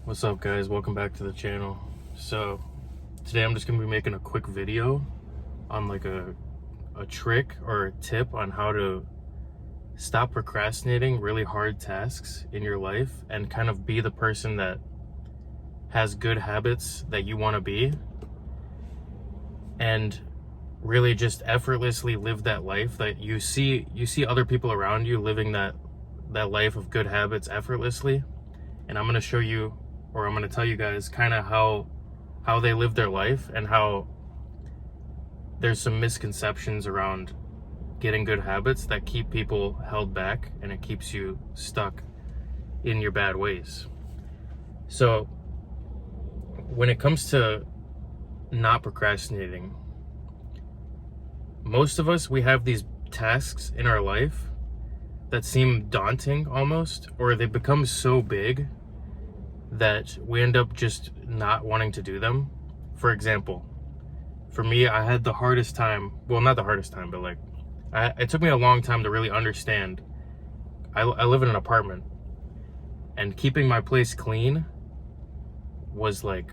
What's up, guys? Welcome back to the channel. So today I'm just gonna be making a quick video on like a trick or a tip on how to stop procrastinating really hard tasks in your life and kind of be the person that has good habits that you want to be, and really just effortlessly live that life that you see other people around you living that life of good habits effortlessly. And I'm going to show you, or I'm going to tell you guys kind of how they live their life, and how there's some misconceptions around getting good habits that keep people held back, and it keeps you stuck in your bad ways. So when it comes to not procrastinating, most of us, we have these tasks in our life that seem daunting almost, or they become so big that we end up just not wanting to do them. For example, for me, I had the hardest time, well, not the hardest time, but like, it took me a long time to really understand. I live in an apartment, and keeping my place clean was like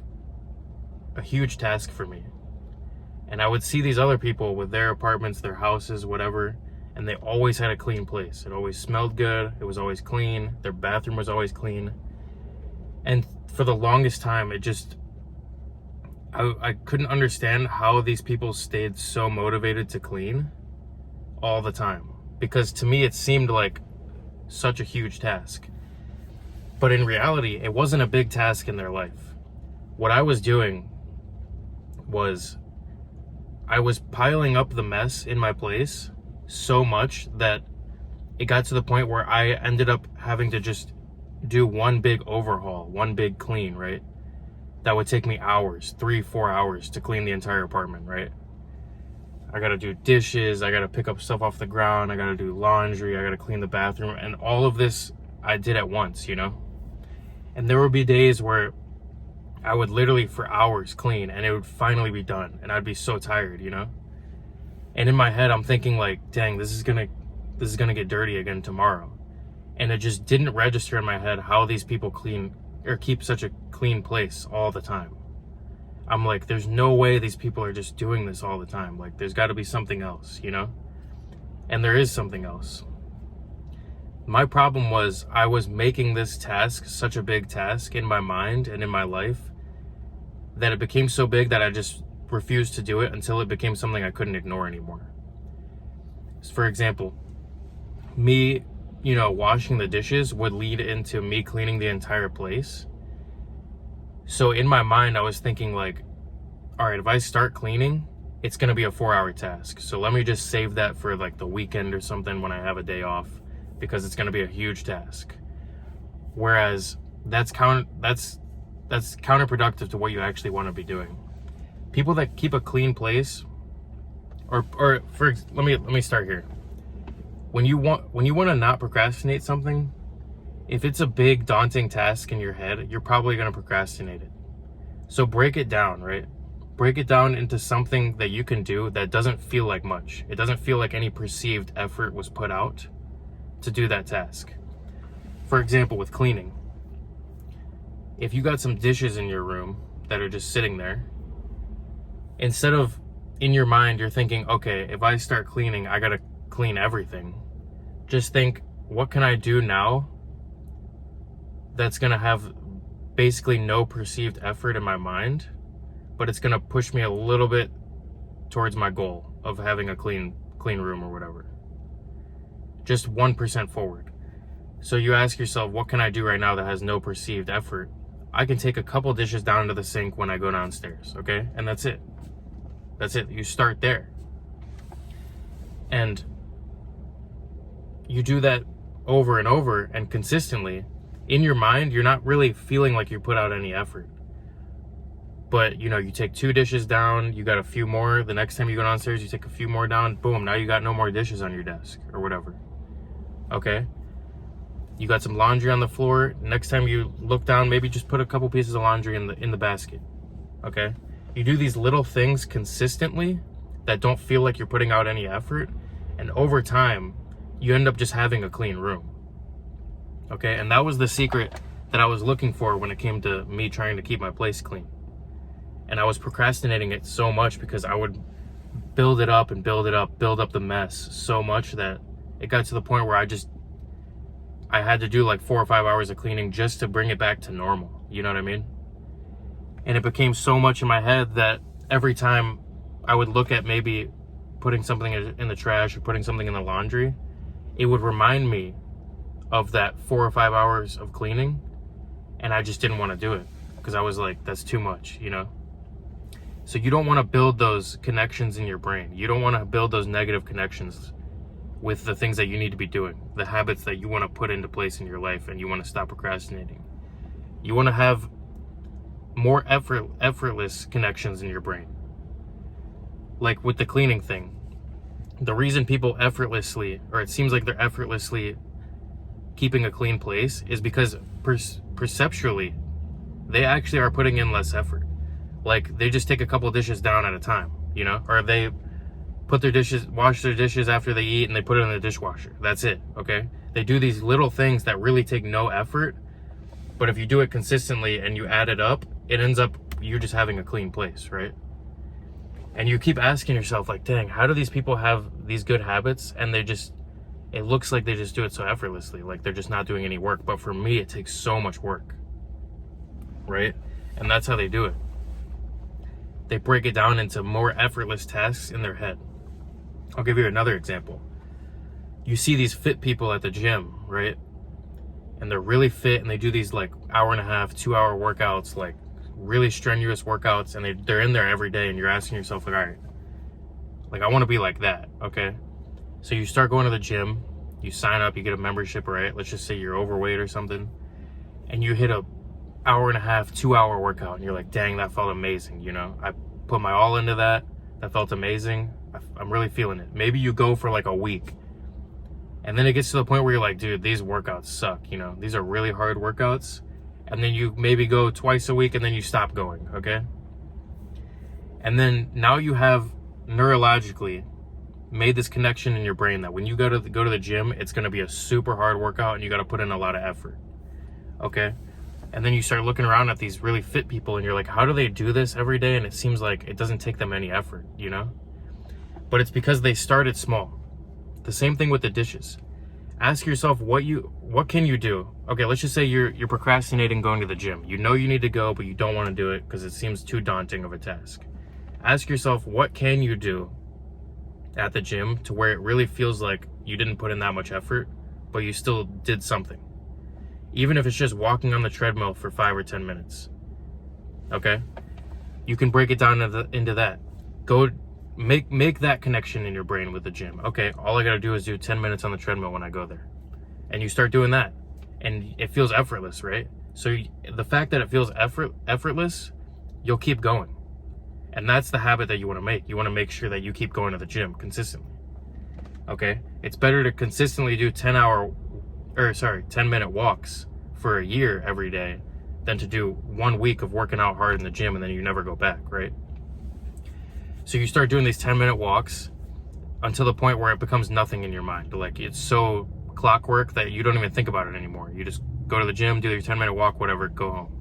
a huge task for me. And I would see these other people with their apartments, their houses, whatever, and they always had a clean place. It always smelled good. It was always clean. Their bathroom was always clean. And for the longest time, it just, I couldn't understand how these people stayed so motivated to clean all the time. Because to me, it seemed like such a huge task. But in reality, it wasn't a big task in their life. What I was doing was I was piling up the mess in my place so much that it got to the point where I ended up having to just do one big overhaul, one big clean, right? That would take me hours, 3-4 hours to clean the entire apartment, right? I gotta do dishes, I gotta pick up stuff off the ground, I gotta do laundry, I gotta clean the bathroom, and all of this I did at once, you know? And there would be days where I would literally for hours clean, and it would finally be done, and I'd be so tired, you know? And in my head, I'm thinking like, dang, this is gonna get dirty again tomorrow. And it just didn't register in my head how these people clean or keep such a clean place all the time. I'm like, there's no way these people are just doing this all the time. Like, there's got to be something else, you know? And there is something else. My problem was I was making this task such a big task in my mind and in my life that it became so big that I just refused to do it until it became something I couldn't ignore anymore. For example, me, washing the dishes would lead into me cleaning the entire place. So in my mind, I was thinking like, all right, if I start cleaning, it's going to be a 4-hour task. So let me just save that for like the weekend or something when I have a day off, because it's going to be a huge task. Whereas that's counterproductive to what you actually want to be doing. People that keep a clean place, let me start here. When you want to not procrastinate something, if it's a big daunting task in your head, you're probably going to procrastinate it. So break it down, right? Break it down into something that you can do that doesn't feel like much. It doesn't feel like any perceived effort was put out to do that task. For example, with cleaning, if you got some dishes in your room that are just sitting there, instead of in your mind, you're thinking, okay, if I start cleaning, I gotta clean everything. Just think, what can I do now that's gonna have basically no perceived effort in my mind, but it's gonna push me a little bit towards my goal of having a clean room or whatever. Just 1% forward. So you ask yourself, what can I do right now that has no perceived effort? I can take a couple dishes down to the sink when I go downstairs, okay? And that's it. That's it. You start there. And you do that over and over and consistently. In your mind, you're not really feeling like you put out any effort. But, you take 2 dishes down, you got a few more. The next time you go downstairs, you take a few more down. Boom, now you got no more dishes on your desk or whatever. Okay? You got some laundry on the floor. Next time you look down, maybe just put a couple pieces of laundry in the basket. Okay? You do these little things consistently that don't feel like you're putting out any effort, and over time, you end up just having a clean room. Okay? And that was the secret that I was looking for when it came to me trying to keep my place clean. And I was procrastinating it so much because I would build it up and build it up, build up the mess so much that it got to the point where I had to do like 4 or 5 hours of cleaning just to bring it back to normal. You know what I mean? And it became so much in my head that every time I would look at maybe putting something in the trash or putting something in the laundry, it would remind me of that 4 or 5 hours of cleaning. And I just didn't want to do it because I was like, that's too much, you know? So you don't want to build those connections in your brain. You don't want to build those negative connections with the things that you need to be doing, the habits that you want to put into place in your life, and you want to stop procrastinating. You want to have more effortless connections in your brain. Like with the cleaning thing, the reason people effortlessly, or it seems like they're effortlessly keeping a clean place, is because perceptually, they actually are putting in less effort. Like they just take a couple dishes down at a time, you know, or they wash their dishes after they eat and they put it in the dishwasher. That's it, okay? They do these little things that really take no effort, but if you do it consistently and you add it up, it ends up you just having a clean place, right? And you keep asking yourself like, dang, how do these people have these good habits and it looks like they just do it so effortlessly, like they're just not doing any work. But for me, it takes so much work, right? And that's how they do it. They break it down into more effortless tasks in their head. I'll give you another example. You see these fit people at the gym, right? And they're really fit and they do these like 1.5 hour, 2 hour workouts, like really strenuous workouts, and they're in there every day, and you're asking yourself like, all right, like I want to be like that, okay? So you start going to the gym, you sign up, you get a membership, right? Let's just say you're overweight or something, and you hit a 1.5 hour, 2 hour workout, and you're like, dang, that felt amazing, you know? I put my all into that. That felt amazing. I'm really feeling it. Maybe you go for like a week, and then it gets to the point where you're like, dude, these workouts suck, you know? These are really hard workouts. And then you maybe go twice a week, and then you stop going, okay? And then now you have neurologically made this connection in your brain that when you go to the gym, it's going to be a super hard workout and you got to put in a lot of effort, okay? And then you start looking around at these really fit people and you're like, how do they do this every day? And it seems like it doesn't take them any effort, you know? But it's because they started small. The same thing with the dishes. Ask yourself what can you do? Okay, let's just say you're procrastinating going to the gym. You know you need to go, but you don't want to do it because it seems too daunting of a task. Ask yourself, what can you do at the gym to where it really feels like you didn't put in that much effort, but you still did something? Even if it's just walking on the treadmill for 5 or 10 minutes, okay? You can break it down into that. Go make that connection in your brain with the gym. Okay, all I gotta do is do 10 minutes on the treadmill when I go there. And you start doing that, and it feels effortless, right? So the fact that it feels effortless, you'll keep going. And that's the habit that you want to make. You want to make sure that you keep going to the gym consistently, okay? It's better to consistently do 10-minute walks for a year every day than to do 1 week of working out hard in the gym and then you never go back, right? So you start doing these 10-minute walks until the point where it becomes nothing in your mind. Like it's so clockwork that you don't even think about it anymore. You just go to the gym, do your 10-minute walk, whatever, go home.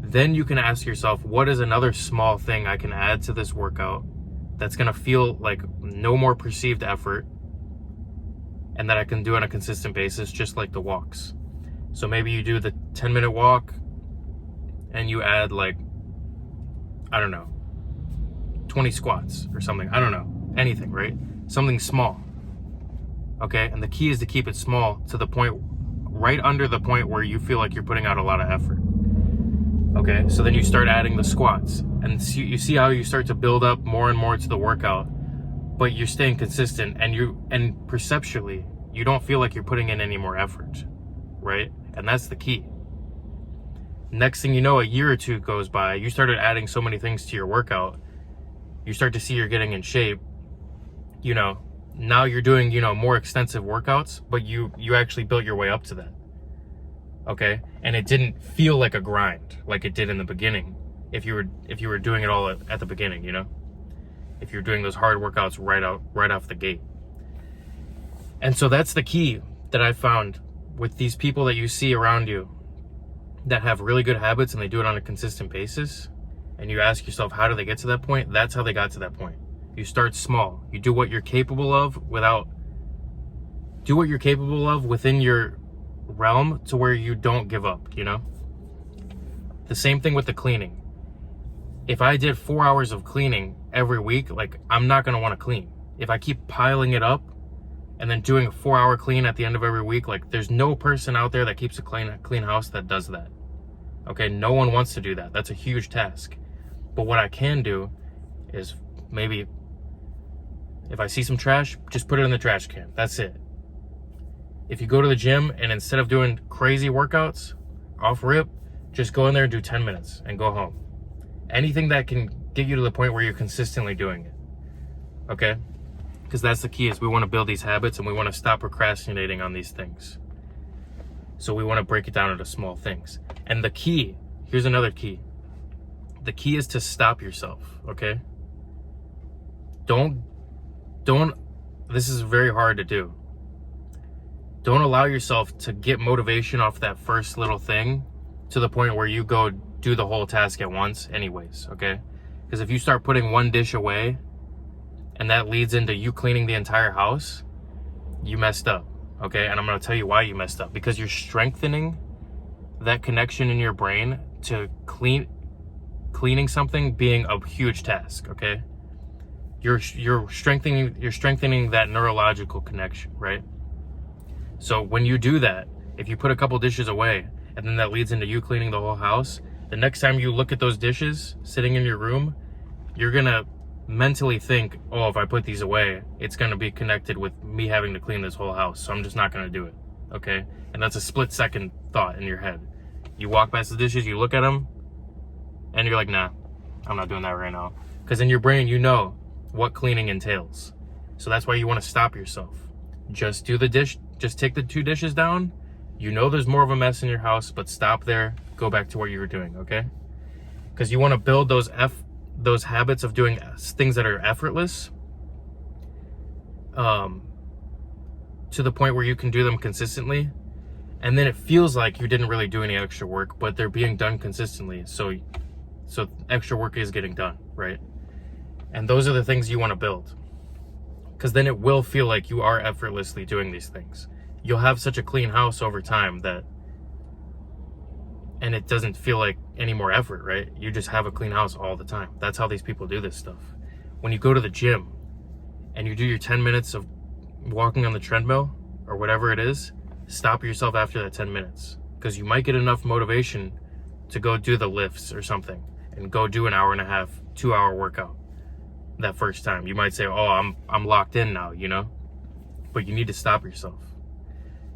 Then you can ask yourself, what is another small thing I can add to this workout that's going to feel like no more perceived effort and that I can do on a consistent basis, just like the walks. So maybe you do the 10-minute walk and you add like, I don't know, 20 squats or something. I don't know, anything, right? Something small, okay? And the key is to keep it small to the point, right under the point where you feel like you're putting out a lot of effort. Okay, so then you start adding the squats, and you see how you start to build up more and more to the workout, but you're staying consistent, and perceptually, you don't feel like you're putting in any more effort, right? And that's the key. Next thing you know, a year or two goes by, you started adding so many things to your workout, you start to see you're getting in shape, you know, now you're doing, you know, more extensive workouts, but you actually built your way up to that. Okay, and it didn't feel like a grind like it did in the beginning. If you were doing it all at the beginning, you know, if you're doing those hard workouts right off the gate. And so that's the key that I found with these people that you see around you that have really good habits and they do it on a consistent basis, and you ask yourself, how do they get to that point? That's how they got to that point. You start small. You do what you're capable of within your realm to where you don't give up, you know? The same thing with the cleaning. If I did 4 hours of cleaning every week, like, I'm not going to want to clean. If I keep piling it up and then doing a 4-hour clean at the end of every week, like, there's no person out there that keeps a clean house that does that. Okay, no one wants to do that. That's a huge task. But what I can do is maybe if I see some trash, just put it in the trash can. That's it. If you go to the gym and instead of doing crazy workouts, off rip, just go in there and do 10 minutes and go home. Anything that can get you to the point where you're consistently doing it. Okay? Because that's the key, is we want to build these habits and we want to stop procrastinating on these things. So we want to break it down into small things. And the key, here's another key. The key is to stop yourself, okay? Don't, this is very hard to do. Don't allow yourself to get motivation off that first little thing to the point where you go do the whole task at once anyways, okay? Because if you start putting one dish away and that leads into you cleaning the entire house, you messed up, okay? And I'm going to tell you why you messed up. Because you're strengthening that connection in your brain to cleaning something being a huge task, okay? You're strengthening that neurological connection, right? So when you do that, if you put a couple dishes away and then that leads into you cleaning the whole house, the next time you look at those dishes sitting in your room, you're gonna mentally think, oh, if I put these away, it's gonna be connected with me having to clean this whole house, so I'm just not gonna do it, okay? And that's a split-second thought in your head. You walk past the dishes, you look at them, and you're like, nah, I'm not doing that right now. Because in your brain, you know what cleaning entails. So that's why you want to stop yourself. Just do the dish, just take the 2 dishes down. You know there's more of a mess in your house, but stop there, go back to what you were doing, okay? Because you want to build those habits of doing things that are effortless to the point where you can do them consistently. And then it feels like you didn't really do any extra work, but they're being done consistently. So extra work is getting done, right? And those are the things you want to build. Because then it will feel like you are effortlessly doing these things. You'll have such a clean house over time and it doesn't feel like any more effort, right? You just have a clean house all the time. That's how these people do this stuff. When you go to the gym and you do your 10 minutes of walking on the treadmill or whatever it is, stop yourself after that 10 minutes. Because you might get enough motivation to go do the lifts or something and go do an hour and a half, 2-hour workout that first time. You might say, oh, I'm locked in now, you know? But you need to stop yourself.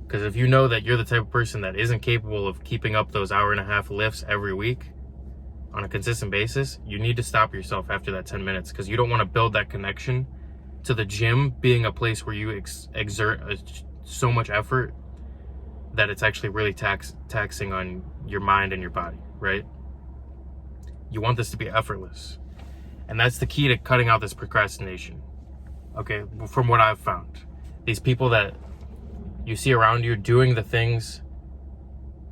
Because if you know that you're the type of person that isn't capable of keeping up those hour and a half lifts every week on a consistent basis, you need to stop yourself after that 10 minutes because you don't want to build that connection to the gym being a place where you exert so much effort that it's actually really taxing on your mind and your body, right? You want this to be effortless. And that's the key to cutting out this procrastination. Okay, from what I've found. These people that you see around you doing the things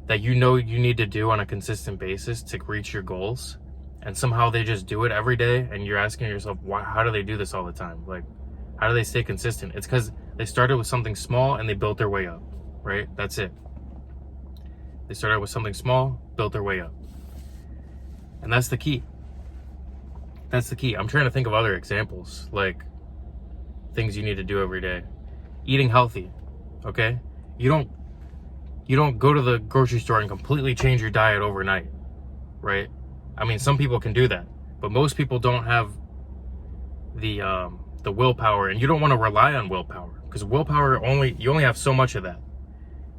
that you know you need to do on a consistent basis to reach your goals, and somehow they just do it every day, and you're asking yourself, why? How do they do this all the time? Like, how do they stay consistent? It's because they started with something small and they built their way up, right? That's it. They started with something small, built their way up. And that's the key. That's the key. I'm trying to think of other examples, like things you need to do every day. Eating healthy, okay? You don't go to the grocery store and completely change your diet overnight, right? I mean, some people can do that, but most people don't have the willpower, and you don't want to rely on willpower, because willpower you only have so much of that.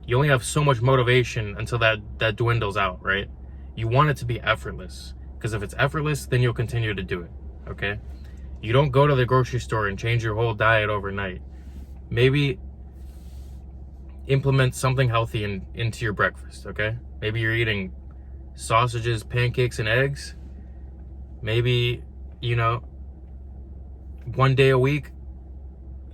You only have so much motivation until that dwindles out, right? You want it to be effortless, because if it's effortless, then you'll continue to do it, okay? You don't go to the grocery store and change your whole diet overnight. Maybe implement something healthy into your breakfast, okay? Maybe you're eating sausages, pancakes, and eggs. Maybe, one day a week,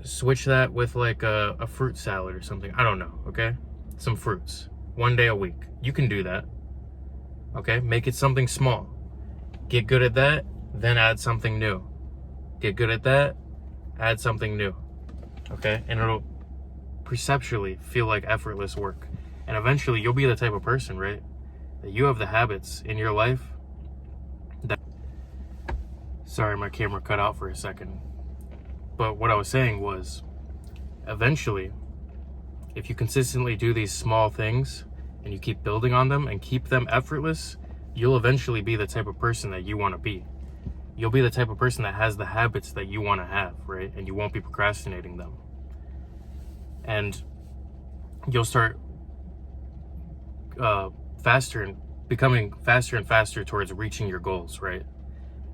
switch that with like a fruit salad or something. I don't know, okay? Some fruits. One day a week. You can do that. Okay, make it something small. Get good at that, then add something new. Get good at that, add something new. Okay, and it'll perceptually feel like effortless work. And eventually you'll be the type of person, right, that you have the habits in your life that... Sorry, my camera cut out for a second. But what I was saying was, eventually, if you consistently do these small things and you keep building on them and keep them effortless, you'll eventually be the type of person that you want to be. You'll be the type of person that has the habits that you want to have, right? And you won't be procrastinating them. And you'll start becoming faster and faster towards reaching your goals, right?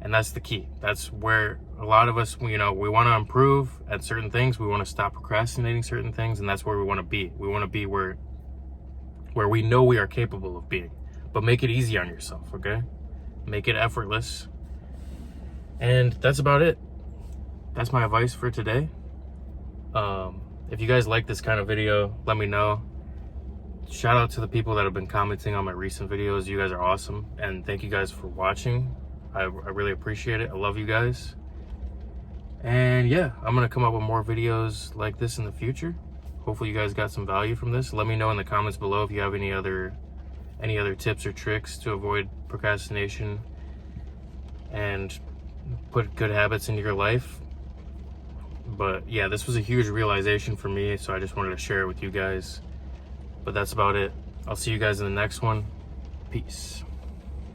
And that's the key. That's where a lot of us, we want to improve at certain things. We want to stop procrastinating certain things, and that's where we want to be. We want to be where we know we are capable of being. But make it easy on yourself, okay? Make it effortless. And that's about it. That's my advice for today. If you guys like this kind of video, let me know. Shout out to the people that have been commenting on my recent videos. You guys are awesome. And thank you guys for watching. I really appreciate it. I love you guys. And yeah, I'm gonna come up with more videos like this in the future. Hopefully you guys got some value from this. Let me know in the comments below if you have any other tips or tricks to avoid procrastination and put good habits into your life. But yeah, this was a huge realization for me, so I just wanted to share it with you guys. But that's about it. I'll see you guys in the next one. Peace.